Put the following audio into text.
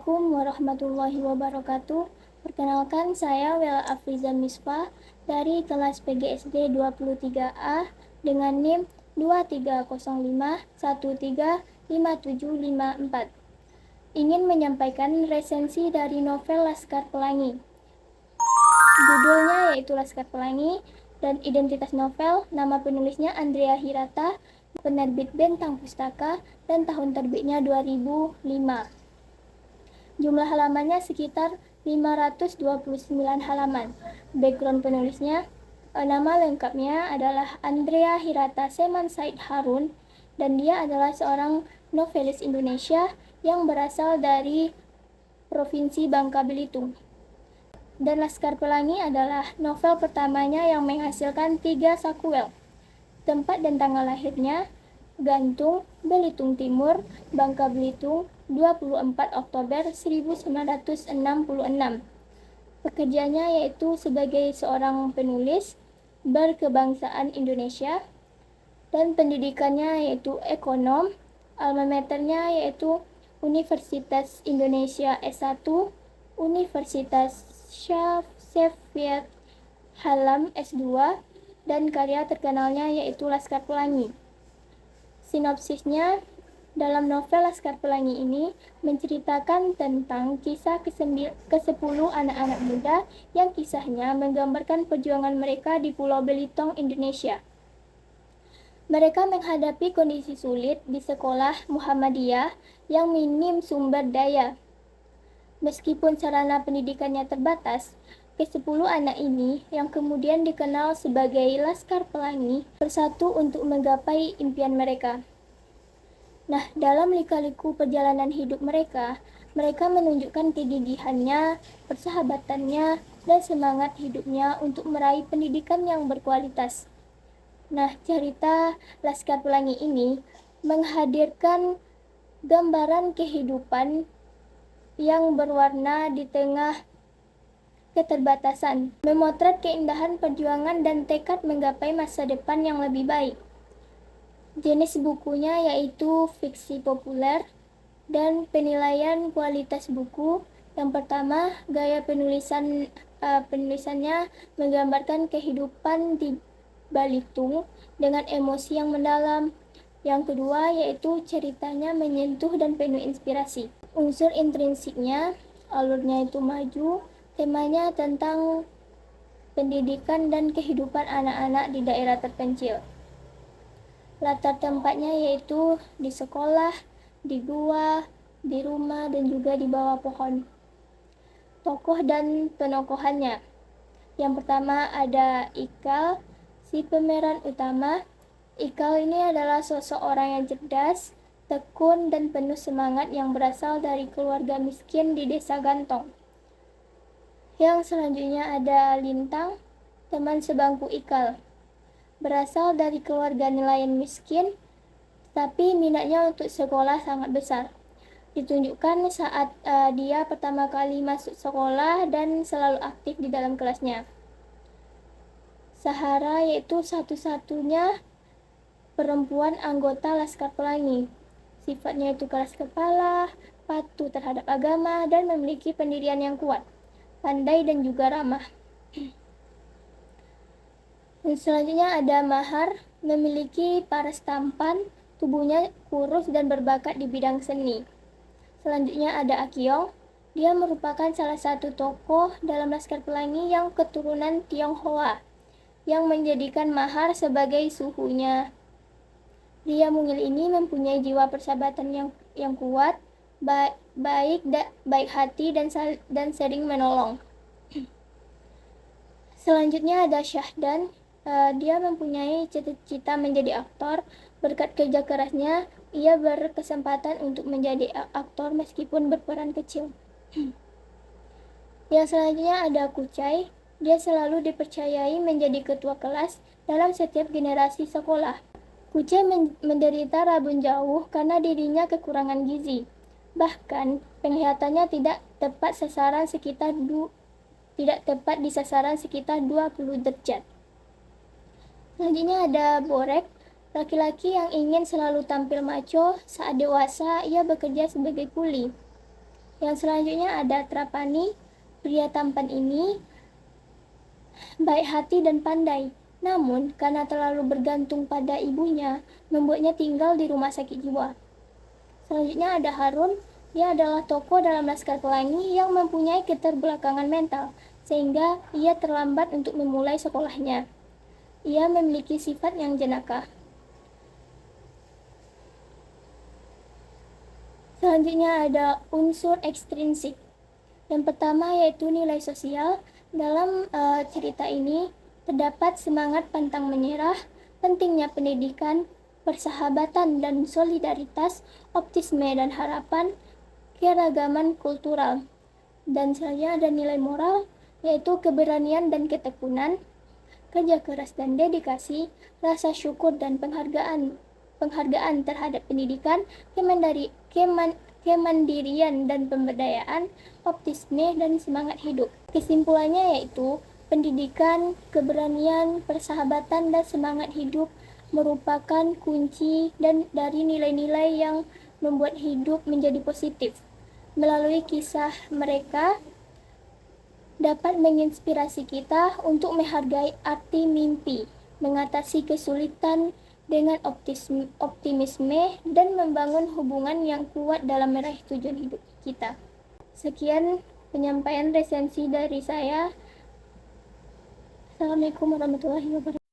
Assalamualaikum warahmatullahi wabarakatuh. Perkenalkan, saya Wela Afriza Misfa dari kelas PGSD 23A dengan NIM 2305135754. Ingin menyampaikan resensi dari novel Laskar Pelangi. Judulnya yaitu Laskar Pelangi dan identitas novel, nama penulisnya Andrea Hirata, penerbit Bentang Pustaka, dan tahun terbitnya 2005. Jumlah halamannya sekitar 529 halaman. Background penulisnya, nama lengkapnya adalah Andrea Hirata Seman Said Harun, dan dia adalah seorang novelis Indonesia yang berasal dari Provinsi Bangka Belitung. Dan Laskar Pelangi adalah novel pertamanya yang menghasilkan 3 sakuel. Tempat dan tanggal lahirnya, Gantung, Belitung Timur, Bangka Belitung, 24 Oktober 1966. Pekerjaannya yaitu sebagai seorang penulis berkebangsaan Indonesia, dan pendidikannya yaitu ekonom, alma maternya yaitu Universitas Indonesia S1, Universitas Syafiyat Halam S2, dan karya terkenalnya yaitu Laskar Pelangi. Sinopsisnya, dalam novel Laskar Pelangi ini menceritakan tentang kisah ke-10 anak-anak muda yang kisahnya menggambarkan perjuangan mereka di Pulau Belitung, Indonesia. Mereka menghadapi kondisi sulit di sekolah Muhammadiyah yang minim sumber daya. Meskipun sarana pendidikannya terbatas, ke-10 anak ini yang kemudian dikenal sebagai Laskar Pelangi bersatu untuk menggapai impian mereka. Nah, dalam lika-liku perjalanan hidup mereka menunjukkan kegigihannya, persahabatannya, dan semangat hidupnya untuk meraih pendidikan yang berkualitas. Nah, cerita Laskar Pelangi ini menghadirkan gambaran kehidupan yang berwarna di tengah keterbatasan, memotret keindahan perjuangan dan tekad menggapai masa depan yang lebih baik. Jenis bukunya yaitu fiksi populer, dan penilaian kualitas buku. Yang pertama, gaya penulisannya menggambarkan kehidupan di Belitung dengan emosi yang mendalam. Yang kedua yaitu ceritanya menyentuh dan penuh inspirasi. Unsur intrinsiknya, alurnya itu maju, temanya tentang pendidikan dan kehidupan anak-anak di daerah terpencil. Latar tempatnya yaitu di sekolah, di gua, di rumah, dan juga di bawah pohon. Tokoh dan penokohannya. Yang pertama ada Ikal, si pemeran utama. Ikal ini adalah sosok orang yang cerdas, tekun, dan penuh semangat yang berasal dari keluarga miskin di desa Gantong. Yang selanjutnya ada Lintang, teman sebangku Ikal. Berasal dari keluarga nelayan miskin, tapi minatnya untuk sekolah sangat besar. Ditunjukkan saat dia pertama kali masuk sekolah dan selalu aktif di dalam kelasnya. Sahara yaitu satu-satunya perempuan anggota Laskar Pelangi. Sifatnya itu keras kepala, patuh terhadap agama, dan memiliki pendirian yang kuat, pandai dan juga ramah. Dan selanjutnya ada Mahar, memiliki paras tampan, tubuhnya kurus dan berbakat di bidang seni. Selanjutnya ada Akyong, dia merupakan salah satu tokoh dalam Laskar Pelangi yang keturunan Tionghoa, yang menjadikan Mahar sebagai suhunya. Pria mungil ini mempunyai jiwa persahabatan yang kuat, baik hati dan sering menolong. Selanjutnya ada Syahdan. Dia mempunyai cita-cita menjadi aktor. Berkat kerja kerasnya, ia berkesempatan untuk menjadi aktor meskipun berperan kecil. Yang selanjutnya ada Kucai. Dia selalu dipercayai menjadi ketua kelas dalam setiap generasi sekolah. Kucai menderita rabun jauh karena dirinya kekurangan gizi. Bahkan, penglihatannya tidak tepat di sasaran sekitar 20 derajat. Selanjutnya ada Borek, laki-laki yang ingin selalu tampil macho. Saat dewasa, ia bekerja sebagai kuli. Yang selanjutnya ada Trapani. Pria tampan ini baik hati dan pandai, namun karena terlalu bergantung pada ibunya, membuatnya tinggal di rumah sakit jiwa. Selanjutnya ada Harun. Dia adalah tokoh dalam Laskar Pelangi yang mempunyai keterbelakangan mental, sehingga ia terlambat untuk memulai sekolahnya. Ia memiliki sifat yang jenaka. Selanjutnya ada unsur ekstrinsik. Yang pertama yaitu nilai sosial. Dalam cerita ini terdapat semangat pantang menyerah, pentingnya pendidikan, persahabatan dan solidaritas, optimisme dan harapan, keragaman kultural. Dan selanjutnya ada nilai moral, yaitu keberanian dan ketekunan, kerja keras dan dedikasi, rasa syukur dan penghargaan terhadap pendidikan, kemandirian dan pemberdayaan, optimisme dan semangat hidup. Kesimpulannya yaitu pendidikan, keberanian, persahabatan dan semangat hidup merupakan kunci dari nilai-nilai yang membuat hidup menjadi positif. Melalui kisah mereka dapat menginspirasi kita untuk menghargai arti mimpi, mengatasi kesulitan dengan optimisme, dan membangun hubungan yang kuat dalam meraih tujuan hidup kita. Sekian penyampaian resensi dari saya. Assalamualaikum warahmatullahi wabarakatuh.